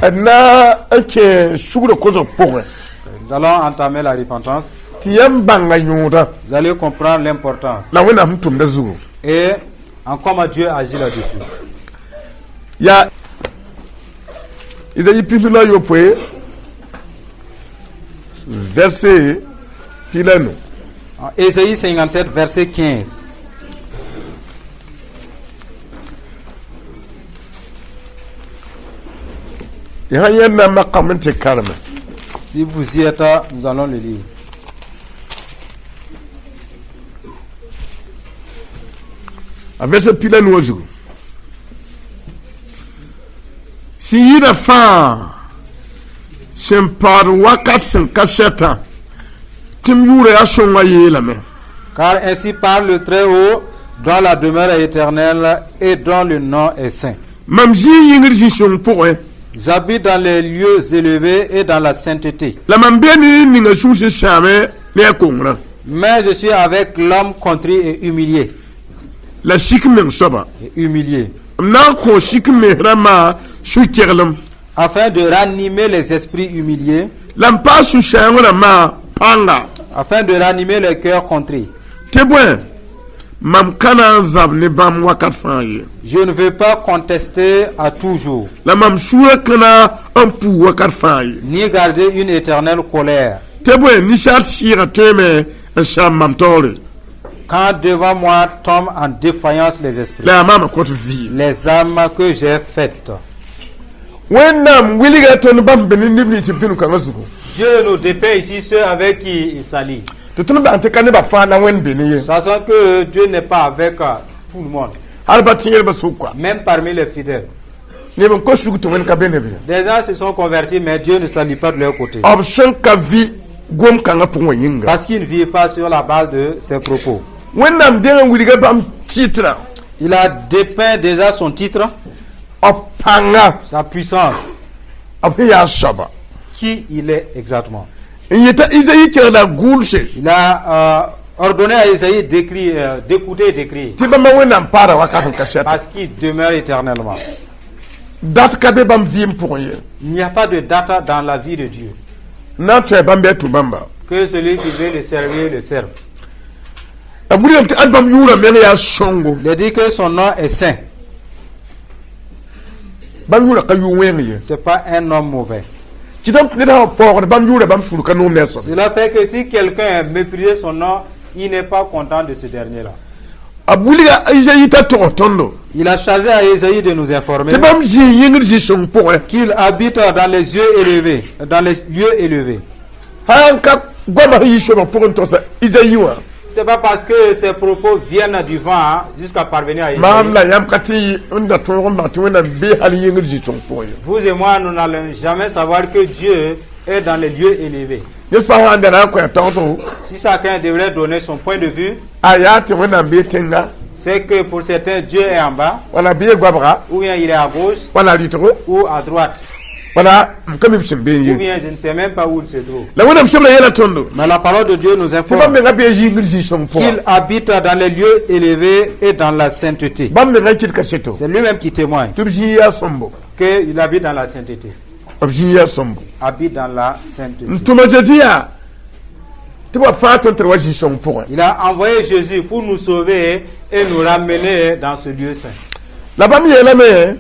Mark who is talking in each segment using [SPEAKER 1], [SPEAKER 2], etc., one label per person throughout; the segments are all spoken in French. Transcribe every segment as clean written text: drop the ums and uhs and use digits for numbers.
[SPEAKER 1] na ake shugura kozo pore
[SPEAKER 2] Nous allons entamer la repentance.
[SPEAKER 1] tiyam banga nyura
[SPEAKER 2] Vous allez comprendre l'importance
[SPEAKER 1] la wena mtum da zugu
[SPEAKER 2] et en comment Dieu agit là-dessus.
[SPEAKER 1] ya Isaïe pindula yopoe verset pilano
[SPEAKER 2] En Ésaïe 57, verset 15.
[SPEAKER 1] ya yana makamante karma
[SPEAKER 2] Si vous y êtes, nous allons le lire.
[SPEAKER 1] a verset pilano wazugu si yida fa sempar wakasin kasheta tim yure ashonga yelame
[SPEAKER 2] Car ainsi parle le Très-Haut, dont la demeure est éternelle et dont le nom est saint.
[SPEAKER 1] mamji yingri shon poe
[SPEAKER 2] J'habite dans les lieux élevés et dans la sainteté.
[SPEAKER 1] la mambeni ninga shushi shame ne kongra
[SPEAKER 2] Mais je suis avec l'homme contrit et humilié.
[SPEAKER 1] la shikmen soba
[SPEAKER 2] Et humilié.
[SPEAKER 1] na ko shikme rama shukerlam
[SPEAKER 2] Afin de ranimer les esprits humiliés,
[SPEAKER 1] lampa shu shangura ma panga
[SPEAKER 2] afin de ranimer les cœurs contrits.
[SPEAKER 1] tebwe mam kana zab ne bam wakat faye
[SPEAKER 2] Je ne veux pas contester à toujours,
[SPEAKER 1] la mam shura kana ampu wakat faye
[SPEAKER 2] ni garder une éternelle colère.
[SPEAKER 1] tebwe ni shar shira teme sham mam tore
[SPEAKER 2] Quand devant moi tombent en défaillance les esprits,
[SPEAKER 1] la mama kot vi
[SPEAKER 2] les âmes que j'ai faites.
[SPEAKER 1] wennam wiliga ton bam benin nibni chiptinu kanga zuko
[SPEAKER 3] Dieu nous dépeint ici ceux avec qui il s'allie.
[SPEAKER 1] to tun ba ante kane ba fa na wen beniye
[SPEAKER 2] Sachant que Dieu n'est pas avec tout le monde,
[SPEAKER 1] harba tiyer ba sukwa
[SPEAKER 2] même parmi les fidèles.
[SPEAKER 1] ne ben ko shugu to wen ka benebe
[SPEAKER 2] Des gens se sont convertis, mais Dieu ne s'allie pas de leur côté.
[SPEAKER 1] option ka vi gom kanga punwa yinga
[SPEAKER 2] Parce qu'il ne vit pas sur la base de ses propos.
[SPEAKER 1] wennam denga wiliga bam titra
[SPEAKER 2] Il a dépeint déjà son titre,
[SPEAKER 1] opanga
[SPEAKER 2] sa puissance,
[SPEAKER 1] apiya shaba
[SPEAKER 2] qui il est exactement.
[SPEAKER 1] yeta Isaïe kera gulse
[SPEAKER 2] Il a ordonné à Isaïe d'écouter et d'écrire,
[SPEAKER 1] ti bam wennam para wakat kasheta
[SPEAKER 2] parce qu'il demeure éternellement.
[SPEAKER 1] dat ka be bam vim pour ye
[SPEAKER 2] Il n'y a pas de date dans la vie de Dieu.
[SPEAKER 1] na tre bam be tu bamba
[SPEAKER 2] Que celui qui veut le servir, le serve.
[SPEAKER 1] aburi te album yura men ya shongo
[SPEAKER 2] Il a dit que son nom est saint.
[SPEAKER 1] bam yura ka yu wenye
[SPEAKER 2] Ce n'est pas un homme mauvais.
[SPEAKER 1] kitam ne ta por bam yura bam shuru ka no meso
[SPEAKER 2] Cela fait que si quelqu'un méprisait son nom, il n'est pas content de ce dernier-là.
[SPEAKER 1] abuli ga Isaïe ta to tondo
[SPEAKER 2] Il a chargé à Isaïe de nous informer
[SPEAKER 1] te bam ji yingri ji shon pour
[SPEAKER 2] qu'il habite dans les lieux élevés, dans les lieux élevés.
[SPEAKER 1] hanka goma yi shoba pour un tota Isaïe wa
[SPEAKER 3] C'est pas parce que ses propos viennent du vent jusqu'à parvenir à
[SPEAKER 1] mam
[SPEAKER 3] Isaïe.
[SPEAKER 1] la yam kati unda to ngomba to wena be hali yingri ji shon pour ye
[SPEAKER 3] Vous et moi, nous n'allons jamais savoir que Dieu est dans les lieux élevés.
[SPEAKER 1] ye fa hande na ko tonto
[SPEAKER 3] Si chacun devrait donner son point de vue,
[SPEAKER 1] ayate wena be tenga
[SPEAKER 3] c'est que pour certains, Dieu est en bas,
[SPEAKER 1] wala be gwabra
[SPEAKER 3] ou bien il est à gauche,
[SPEAKER 1] wala litro
[SPEAKER 3] ou à droite,
[SPEAKER 1] wala mkami bishimbe
[SPEAKER 3] ou
[SPEAKER 1] ye
[SPEAKER 3] bien je ne sais même pas où il se trouve.
[SPEAKER 1] la wena mshimla yela tondo
[SPEAKER 2] Mais la parole de Dieu nous
[SPEAKER 1] te bam
[SPEAKER 2] informe
[SPEAKER 1] nga be yingri ji shon pour
[SPEAKER 2] qu'il habite dans les lieux élevés et dans la sainteté.
[SPEAKER 1] bam nga kit ka sheto
[SPEAKER 2] C'est lui-même qui témoigne
[SPEAKER 1] tubji ya sombo
[SPEAKER 3] Qu'il habite dans la sainteté.
[SPEAKER 1] obji ya sombo
[SPEAKER 2] habite dans la sainteté.
[SPEAKER 1] ntuma jetia te ba fa ton tre wa ji shon pour
[SPEAKER 3] Il a envoyé Jésus pour nous sauver et nous ramener dans ce lieu saint.
[SPEAKER 1] la bam yela me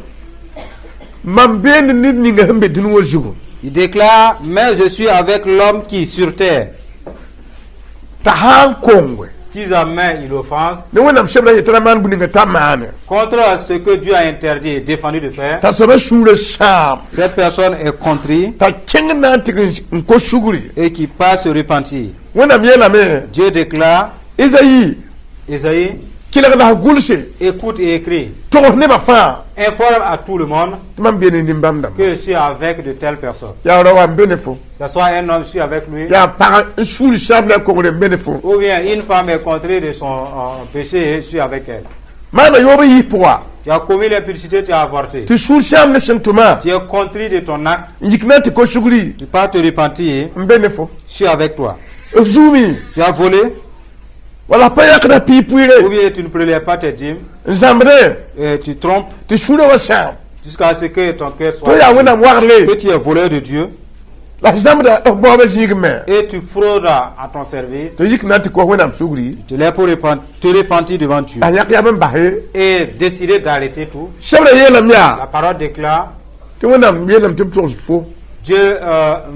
[SPEAKER 1] mam be ni ni nga hambe dinu wo jugo
[SPEAKER 2] Il déclare, mais je suis avec l'homme qui sur terre.
[SPEAKER 1] ta han kongwe
[SPEAKER 3] Si jamais il offense
[SPEAKER 1] ne wona mshebla yetara man bu nga tamane
[SPEAKER 3] contre ce que Dieu a interdit et défendu de faire,
[SPEAKER 1] ta soba shule sham
[SPEAKER 2] Cette personne est contrit
[SPEAKER 1] ta kengna tigin ko shuguri
[SPEAKER 2] et qui passe se repentir.
[SPEAKER 1] wona yela me
[SPEAKER 2] Dieu déclare,
[SPEAKER 1] Isaïe
[SPEAKER 3] Isaïe,
[SPEAKER 1] kila la gulse
[SPEAKER 3] écoute et écrit,
[SPEAKER 1] to ne ba fa
[SPEAKER 3] informe à tout le monde
[SPEAKER 1] mam be ni mbam dam
[SPEAKER 3] que je suis avec de telles personnes.
[SPEAKER 1] ya rawa benefo
[SPEAKER 3] Que ce soit un homme, je suis avec lui,
[SPEAKER 1] ya para shule sham la ko ngre benefo
[SPEAKER 3] ou bien une femme est contrée de son péché, je suis avec elle.
[SPEAKER 1] mana yoba yi poa
[SPEAKER 3] Tu as commis l'impudicité, tu as avorté.
[SPEAKER 1] ti shule sham ne shentuma
[SPEAKER 3] Tu es contrit de ton acte,
[SPEAKER 1] yikna ti ko shuguri
[SPEAKER 2] tu pars te repentir,
[SPEAKER 1] benefo
[SPEAKER 2] je suis avec toi.
[SPEAKER 1] zumi
[SPEAKER 2] Tu as volé,
[SPEAKER 1] wala pa yakna
[SPEAKER 3] ou
[SPEAKER 1] pipuire
[SPEAKER 3] bien tu ne prélèves pas tes dîmes,
[SPEAKER 1] zambre
[SPEAKER 2] tu trompes,
[SPEAKER 1] ti shule wa sham
[SPEAKER 3] jusqu'à ce que ton cœur
[SPEAKER 1] to ya
[SPEAKER 3] soit,
[SPEAKER 1] wẽnnaam
[SPEAKER 3] que
[SPEAKER 1] wagle
[SPEAKER 3] tu es voleur de Dieu
[SPEAKER 1] la zãmbda f baoobã zĩigme
[SPEAKER 3] et tu fraudes à ton service,
[SPEAKER 1] tɩ yik na n tɩ kos wẽnnaam sugri
[SPEAKER 3] tu l'es pour te repentir devant Dieu
[SPEAKER 1] a yãk yaa bn base
[SPEAKER 3] et décider d'arrêter tout.
[SPEAKER 1] sebra yeelame
[SPEAKER 3] La
[SPEAKER 1] yaa
[SPEAKER 3] parole déclare,
[SPEAKER 1] tɩ wẽnnaam yeelame tɩ b togs fo
[SPEAKER 3] Dieu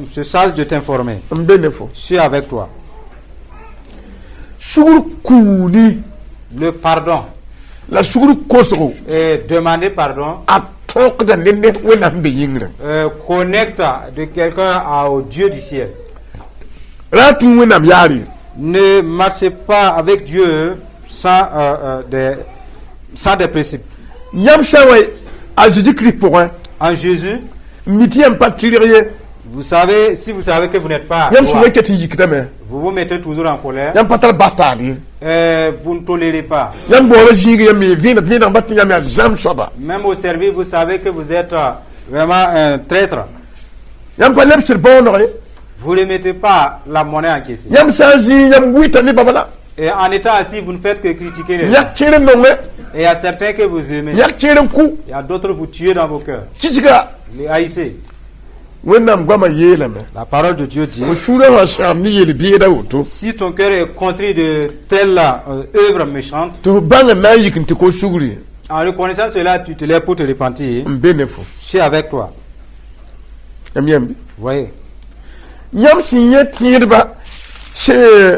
[SPEAKER 3] se charge de t'informer.
[SPEAKER 1] n be ne fo
[SPEAKER 3] Je suis avec toi.
[SPEAKER 1] sugr kuuni
[SPEAKER 3] Le pardon
[SPEAKER 1] la sugr kosgo
[SPEAKER 3] et demander pardon
[SPEAKER 1] a tõkda ne ne wẽnnaam be yĩngrẽ
[SPEAKER 3] connecte de quelqu'un au Dieu du ciel.
[SPEAKER 1] ra tũ wẽnnaam yaare
[SPEAKER 3] Ne marchez pas avec Dieu sans des principes.
[SPEAKER 1] yãmb sã wa a Jésus-Christ pʋgẽ
[SPEAKER 3] En Jésus,
[SPEAKER 1] mi tɩ yãmb pa tɩrg ye
[SPEAKER 3] vous savez, si vous savez que vous n'êtes pas
[SPEAKER 1] yãmb
[SPEAKER 3] droit,
[SPEAKER 1] sũgã ket n yikdame
[SPEAKER 3] vous vous mettez toujours en colère,
[SPEAKER 1] yãmb pa tar bataad ye
[SPEAKER 3] vous ne tolérez pas.
[SPEAKER 1] yãmb baoobã zĩig yãmb me vẽeneg ba tɩ yãmb yaa zãmb soaba
[SPEAKER 3] Même au service, vous savez que vous êtes vraiment un traître.
[SPEAKER 1] yãmb pa leb sɩd baooneg ye
[SPEAKER 3] Vous ne mettez pas la monnaie en question.
[SPEAKER 1] yãmb sã n zĩig yãmb wɩta ne baba la
[SPEAKER 3] Et en étant assis, vous ne faites que critiquer les gens.
[SPEAKER 1] yak kẽer n nongẽ
[SPEAKER 3] Et il y a certains que vous aimez.
[SPEAKER 1] yak kẽer n ku
[SPEAKER 3] Il y a d'autres vous tuez dans vos cœurs.
[SPEAKER 1] kisga
[SPEAKER 3] Les haïssez.
[SPEAKER 1] wẽnnaam goamã yeelame
[SPEAKER 3] La parole de Dieu dit,
[SPEAKER 1] fo sũurã fã sãam ne yel-beeda woto
[SPEAKER 3] si ton cœur est contrit de telle œuvre méchante,
[SPEAKER 1] tɩ f bãng n na n yik n tɩ kos sugri
[SPEAKER 3] en reconnaissant cela, tu te lèves pour te repentir.
[SPEAKER 1] n be ne fo
[SPEAKER 3] Je suis avec toi.
[SPEAKER 1] yãmb yãmbe
[SPEAKER 3] Vous voyez.
[SPEAKER 1] yãmb sẽn yẽ tẽedba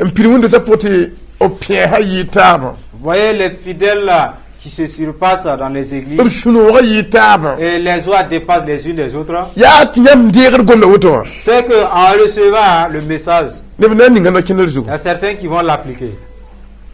[SPEAKER 1] n pid wẽndo t'a poto b pẽesa yɩɩ taabã
[SPEAKER 3] Vous voyez les fidèles là, qui se surpassent dans les
[SPEAKER 1] b
[SPEAKER 3] églises
[SPEAKER 1] sũ-noogã yɩɩ taabã
[SPEAKER 3] et les oies dépassent les unes les autres.
[SPEAKER 1] yaa tɩ yãmb deegd gomda woto wã
[SPEAKER 3] C'est qu'en recevant le message,
[SPEAKER 1] neb na n ninga no-kẽndr
[SPEAKER 3] il
[SPEAKER 1] zugu
[SPEAKER 3] y a certains qui vont l'appliquer.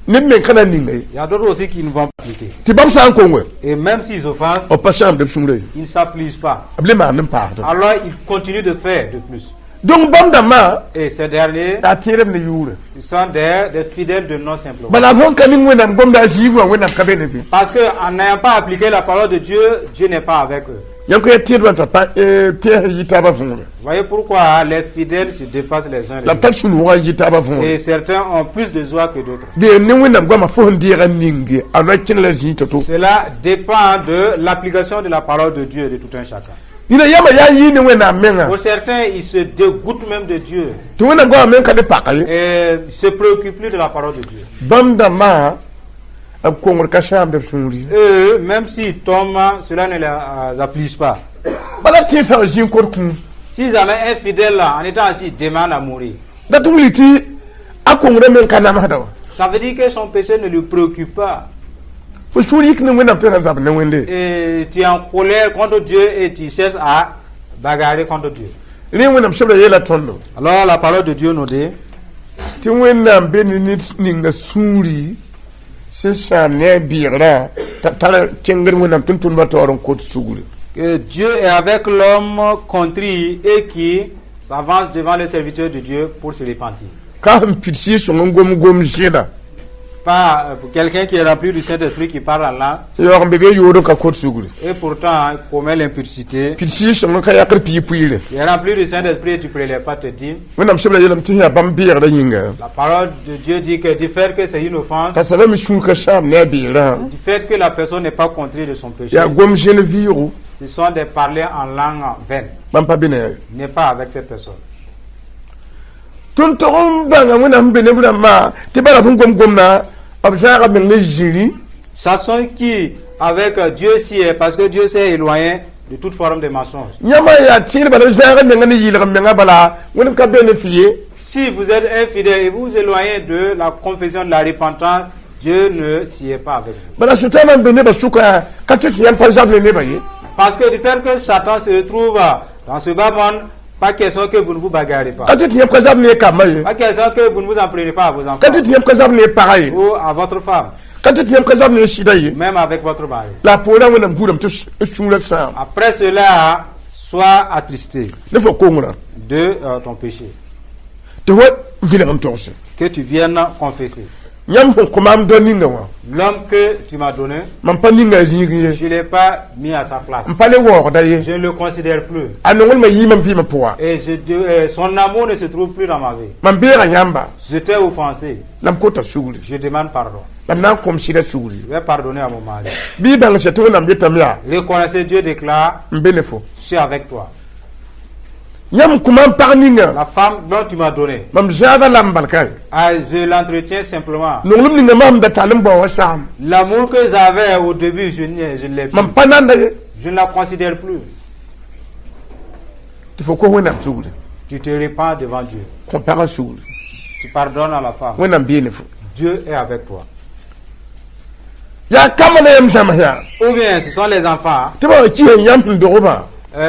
[SPEAKER 1] neb meng ka na n ninga ye
[SPEAKER 3] Il y a d'autres aussi qui ne vont pas l'appliquer.
[SPEAKER 1] tɩ bãmb sã n kong
[SPEAKER 3] Et même s'ils offensent,
[SPEAKER 1] b pa sãamd b sũurã ye
[SPEAKER 3] ils ne s'affligent pas.
[SPEAKER 1] b le maand n paagda
[SPEAKER 3] Alors ils continuent de faire de plus.
[SPEAKER 1] donc bãmb dãmbã
[SPEAKER 3] Et ces derniers,
[SPEAKER 1] a tẽedb ne yʋʋre
[SPEAKER 3] ils sont des fidèles de non simplement.
[SPEAKER 1] bala b sẽn ka ning wẽnnaam gomda a zĩig wã wẽnnaam ka be ne bɩ
[SPEAKER 3] Parce qu'en n'ayant pas appliqué la parole de Dieu, Dieu n'est pas avec eux.
[SPEAKER 1] yãmb ka ya tẽedbã n tar pẽesa yɩ taabã võore
[SPEAKER 3] Vous voyez pourquoi les fidèles se dépassent les uns les
[SPEAKER 1] la b
[SPEAKER 3] autres.
[SPEAKER 1] tar sũ-noogã yɩ taabã võore
[SPEAKER 3] Et certains ont plus de joie que d'autres.
[SPEAKER 1] bee ne wẽnnaam goamã fo sẽn deegã ninge a no-kẽnd la zĩig tɩ to
[SPEAKER 3] Cela dépend de l'application de la parole de Dieu de tout un chacun.
[SPEAKER 1] yĩna yamã yaa yɩɩ ne wẽnnaam menga
[SPEAKER 3] Pour certains, ils se dégoûtent même de Dieu
[SPEAKER 1] tɩ wẽnnaam goamã meng ka ne paka ye
[SPEAKER 3] et se préoccupent plus de la parole de Dieu.
[SPEAKER 1] bãmb dãmbã b kongr ka sãamd b sũuri
[SPEAKER 3] Eux, même s'ils tombent, cela ne les afflige pas.
[SPEAKER 1] bala tɩ sã n zĩig kor kũum
[SPEAKER 3] S'ils avaient un fidèle là, en étant assis, demande à mourir,
[SPEAKER 1] da tɩ wilg tɩ a kongrã meng ka namsda wa
[SPEAKER 3] ça veut dire que son péché ne le préoccupe pas.
[SPEAKER 1] fo sũur yik ne wẽnnaam tɩ na n zabd ne wẽnde
[SPEAKER 3] Et tu es en colère contre Dieu et tu cherches à bagarrer contre Dieu.
[SPEAKER 1] rẽ wẽnnaam sebra yeela tõndo
[SPEAKER 3] Alors la parole de Dieu nous dit,
[SPEAKER 1] tɩ wẽnnaam be ne ned ninga sũuri sẽn sãam ne a bɩɩgrã t'a tar kẽngr wẽnnaam tɩ n tʋmdbã taoor n kot sugri
[SPEAKER 3] que Dieu est avec l'homme contrit et qui s'avance devant les serviteurs de Dieu pour se repentir.
[SPEAKER 1] ka sẽn pid sɩɩ-sõng n gom zɩɩda
[SPEAKER 3] Pas pour quelqu'un qui est rempli du Saint-Esprit qui parle en langue
[SPEAKER 1] yaoog n be be yood n ka kot sugri
[SPEAKER 3] et pourtant il commet l'impudicité.
[SPEAKER 1] pid sɩɩ-sõng n ka yakr pɩɩ-pʋɩɩre
[SPEAKER 3] Tu es rempli du Saint-Esprit et tu ne prélèves pas tes dîmes.
[SPEAKER 1] wẽnnaam sebra yeelame tɩ yaa bãmb bɩɩgrã yĩnga
[SPEAKER 3] La parole de Dieu dit que du fait que c'est une offense,
[SPEAKER 1] t'a saba me sũur ka sãam ne a bɩɩgrã
[SPEAKER 3] du fait que la personne n'est pas contrite de son péché,
[SPEAKER 1] yaa gom zẽn vɩɩgo
[SPEAKER 3] ce sont des parlers en langue vaine.
[SPEAKER 1] bãmb pa be ne
[SPEAKER 3] Il n'est pas avec cette personne.
[SPEAKER 1] tõnd tog n bãnga wẽnnaam be neb rãmbã tɩ bala b n gomna b zãaga meng ne zĩri
[SPEAKER 3] Sachant qui, avec Dieu s'y est, parce que Dieu s'est éloigné de toute forme de mensonge.
[SPEAKER 1] yãmbã yaa tẽed bala zãaga menga ne yɩlg menga bala wẽnd ka be ne tɩ ye
[SPEAKER 3] Si vous êtes infidèle et vous vous éloignez de la confession de la repentance, Dieu ne s'y est pas avec vous.
[SPEAKER 1] bala sʋtãambã n be nebã sʋka ka tɩ tɩ yãmb pa zab ne nebã ye
[SPEAKER 3] Parce que du fait que Satan se retrouve dans ce bas monde, pas question que vous ne vous bagarrez pas.
[SPEAKER 1] ka tɩ tɩ yãmb ka zab ne kambã ye
[SPEAKER 3] Pas question que vous ne vous en prenez pas à vos enfants
[SPEAKER 1] ka tɩ tɩ yãmb ka zab ne pagã ye
[SPEAKER 3] ou à votre femme,
[SPEAKER 1] ka tɩ tɩ yãmb ka zab ne sɩda ye
[SPEAKER 3] même avec votre mari.
[SPEAKER 1] la a poorã wẽnnaam gudame tɩ sũurã sãam
[SPEAKER 3] Après cela, sois attristé
[SPEAKER 1] ne fo kongrã
[SPEAKER 3] de ton péché,
[SPEAKER 1] tɩ wa vɩlg n togse
[SPEAKER 3] que tu viennes confesser.
[SPEAKER 1] Yam ho komam do ninga wa.
[SPEAKER 3] L'homme que tu m'as donné,
[SPEAKER 1] Man pa ninga jingi.
[SPEAKER 3] je ne l'ai pas mis à sa place.
[SPEAKER 1] Man pa le wo da ye.
[SPEAKER 3] Je ne le considère plus.
[SPEAKER 1] Anongol ma yimam vi ma poa.
[SPEAKER 3] Et son amour ne se trouve plus dans ma vie.
[SPEAKER 1] Man bera yamba.
[SPEAKER 3] Je t'ai offensé.
[SPEAKER 1] Lam kota suguri.
[SPEAKER 3] Je demande pardon.
[SPEAKER 1] Lam na kom shira suguri.
[SPEAKER 3] Je vais pardonner à mon mari.
[SPEAKER 1] Bi bang se to nam yetamya.
[SPEAKER 3] Reconnaissez, Dieu déclare,
[SPEAKER 1] Mbenefo.
[SPEAKER 3] je suis avec toi.
[SPEAKER 1] Yam komam par ninga.
[SPEAKER 3] La femme dont tu m'as donné,
[SPEAKER 1] Mam jada lam balkai.
[SPEAKER 3] je l'entretiens simplement.
[SPEAKER 1] Nongolum ninga mam da talim bo wa sam.
[SPEAKER 3] L'amour que j'avais au début, je ne l'ai plus.
[SPEAKER 1] Man pa nanda ye.
[SPEAKER 3] Je ne la considère plus.
[SPEAKER 1] Il faut ko wona suguri.
[SPEAKER 3] Tu te répands devant Dieu.
[SPEAKER 1] Ko para suguri.
[SPEAKER 3] Tu pardonnes à la femme.
[SPEAKER 1] Wona benefo.
[SPEAKER 3] Dieu est avec toi.
[SPEAKER 1] Ya kamana yam sama ya.
[SPEAKER 3] Ou bien ce sont les enfants
[SPEAKER 1] Tiba ki yam ndoroba.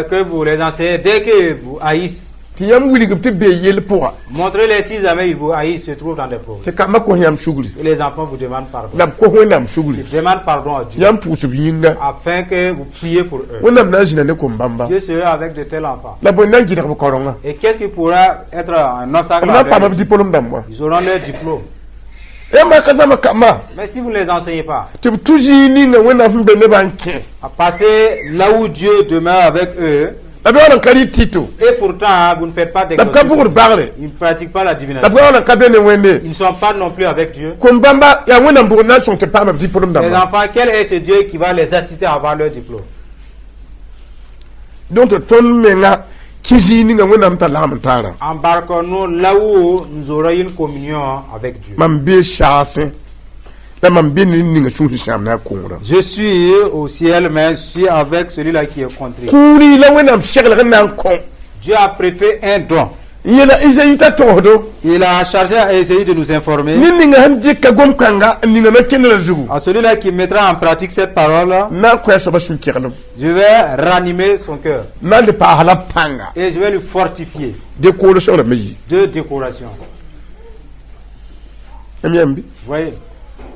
[SPEAKER 3] que vous les enseignez. Dès que vous haïssent,
[SPEAKER 1] Ti yam wili gupti be yel poa.
[SPEAKER 3] montrez-les si jamais ils vous haïssent, se trouvent dans des problèmes.
[SPEAKER 1] Te kama ko yam suguri.
[SPEAKER 3] Et les enfants vous demandent pardon.
[SPEAKER 1] Lam ko wona suguri.
[SPEAKER 3] Ils demandent pardon à Dieu
[SPEAKER 1] Yam pusu binga.
[SPEAKER 3] afin que vous priez pour eux.
[SPEAKER 1] Wona na jina ne ko mbamba.
[SPEAKER 3] Dieu sera avec de tels enfants.
[SPEAKER 1] La bonne qui ko koronga.
[SPEAKER 3] Et qu'est-ce qui pourra être un obstacle
[SPEAKER 1] Na pa ma
[SPEAKER 3] avec eux?
[SPEAKER 1] diplôme d'amwa.
[SPEAKER 3] Ils auront leur diplôme.
[SPEAKER 1] E ma kaza ma kama.
[SPEAKER 3] Mais si vous ne les enseignez pas,
[SPEAKER 1] Te tuji ni na wona humbe ne banke.
[SPEAKER 3] à passer là où Dieu demeure avec eux,
[SPEAKER 1] La be wona kali tito.
[SPEAKER 3] et pourtant vous ne faites pas
[SPEAKER 1] La ka
[SPEAKER 3] d'exorcisme,
[SPEAKER 1] bugur barle.
[SPEAKER 3] ils ne pratiquent pas la
[SPEAKER 1] La
[SPEAKER 3] divination,
[SPEAKER 1] be wona ka bene wende.
[SPEAKER 3] ils ne sont pas non plus avec Dieu.
[SPEAKER 1] Ko mbamba ya wona mbona son te pa ma diplôme
[SPEAKER 3] Ces
[SPEAKER 1] d'amwa.
[SPEAKER 3] enfants, quel est ce Dieu qui va les assister à avoir leur diplôme?
[SPEAKER 1] Donc ton menga kiji ni nga wona mta lam tara.
[SPEAKER 3] Embarquons-nous là où nous aurons une communion avec Dieu.
[SPEAKER 1] Man be chasse. La man be ni nga sun sham na kongra.
[SPEAKER 3] Je suis au ciel, mais je suis avec celui-là qui est contré.
[SPEAKER 1] Kuri la wona mshegla na kon.
[SPEAKER 3] Dieu a prêté un don.
[SPEAKER 1] Yela izayita todo.
[SPEAKER 3] Il a chargé à essayer de nous informer.
[SPEAKER 1] Ni nga handi ka gom kanga ni nga kenela zugu.
[SPEAKER 3] À celui-là qui mettra en pratique cette parole,
[SPEAKER 1] Na ko so ba sun kiralo.
[SPEAKER 3] je vais ranimer son cœur
[SPEAKER 1] Na de pa hala panga.
[SPEAKER 3] et je vais le fortifier.
[SPEAKER 1] De ko so na meyi.
[SPEAKER 3] De décoration.
[SPEAKER 1] Emyambi.
[SPEAKER 3] Vous voyez,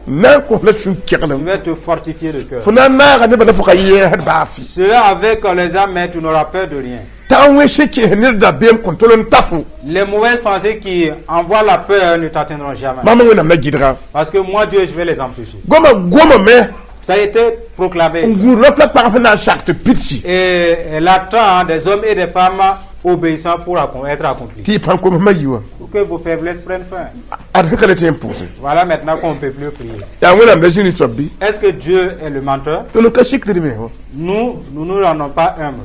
[SPEAKER 1] Na ko la sun kiralo.
[SPEAKER 3] je vais te fortifier le cœur.
[SPEAKER 1] Funa na ga ne ba na fuka ye had ba fi.
[SPEAKER 3] Cela avec les âmes, mais tu n'auras peur de rien.
[SPEAKER 1] Ta we sheki henir da bem kontrolon tafu.
[SPEAKER 3] Les mauvaises pensées qui envoient la peur ne t'atteindront jamais.
[SPEAKER 1] Mama wona na gidra.
[SPEAKER 3] Parce que moi, Dieu, je vais les empêcher.
[SPEAKER 1] Goma me.
[SPEAKER 3] Ça a été proclamé.
[SPEAKER 1] Ngur la pla par na charte pitchi.
[SPEAKER 3] Et l'attend des hommes et des femmes obéissants pour être accomplis.
[SPEAKER 1] Ti pan ko ma yiwa.
[SPEAKER 3] Pour que vos faiblesses prennent fin.
[SPEAKER 1] Ad ka kale tem pousse.
[SPEAKER 3] Voilà maintenant qu'on ne peut plus prier.
[SPEAKER 1] Ya wona na jini tobi.
[SPEAKER 3] Est-ce que Dieu est le menteur?
[SPEAKER 1] To no ka shikri me ho.
[SPEAKER 3] Nous ne rendons pas humbles.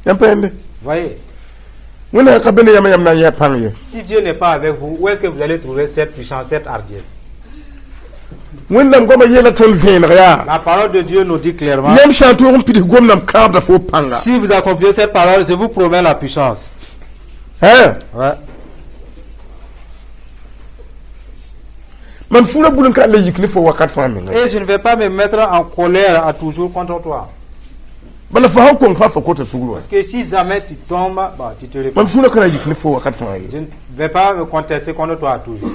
[SPEAKER 1] Yam pende.
[SPEAKER 3] Voyez,
[SPEAKER 1] Wona ka bene yam na ya pan ye.
[SPEAKER 3] si Dieu n'est pas avec vous, où est-ce que vous allez trouver cette puissance, cette hardiesse?
[SPEAKER 1] Wona ngoma yela ton vin ya.
[SPEAKER 3] La parole de Dieu nous dit clairement,
[SPEAKER 1] Yam chanto on pidi gom nam kadra fo panga.
[SPEAKER 3] si vous accomplissez cette parole, je vous promets la puissance.
[SPEAKER 1] Hein?
[SPEAKER 3] Ouais.
[SPEAKER 1] Man fula bulun ka le yikni fo wakat fa min.
[SPEAKER 3] Et je ne vais pas me mettre en colère à toujours contre toi.
[SPEAKER 1] Bala fa han ko fa fa ko ta suguro.
[SPEAKER 3] Parce que si jamais tu tombes, bah, tu te répands.
[SPEAKER 1] Man fula ka yikni fo wakat fa
[SPEAKER 3] Je
[SPEAKER 1] ye.
[SPEAKER 3] ne vais pas me contester contre toi toujours.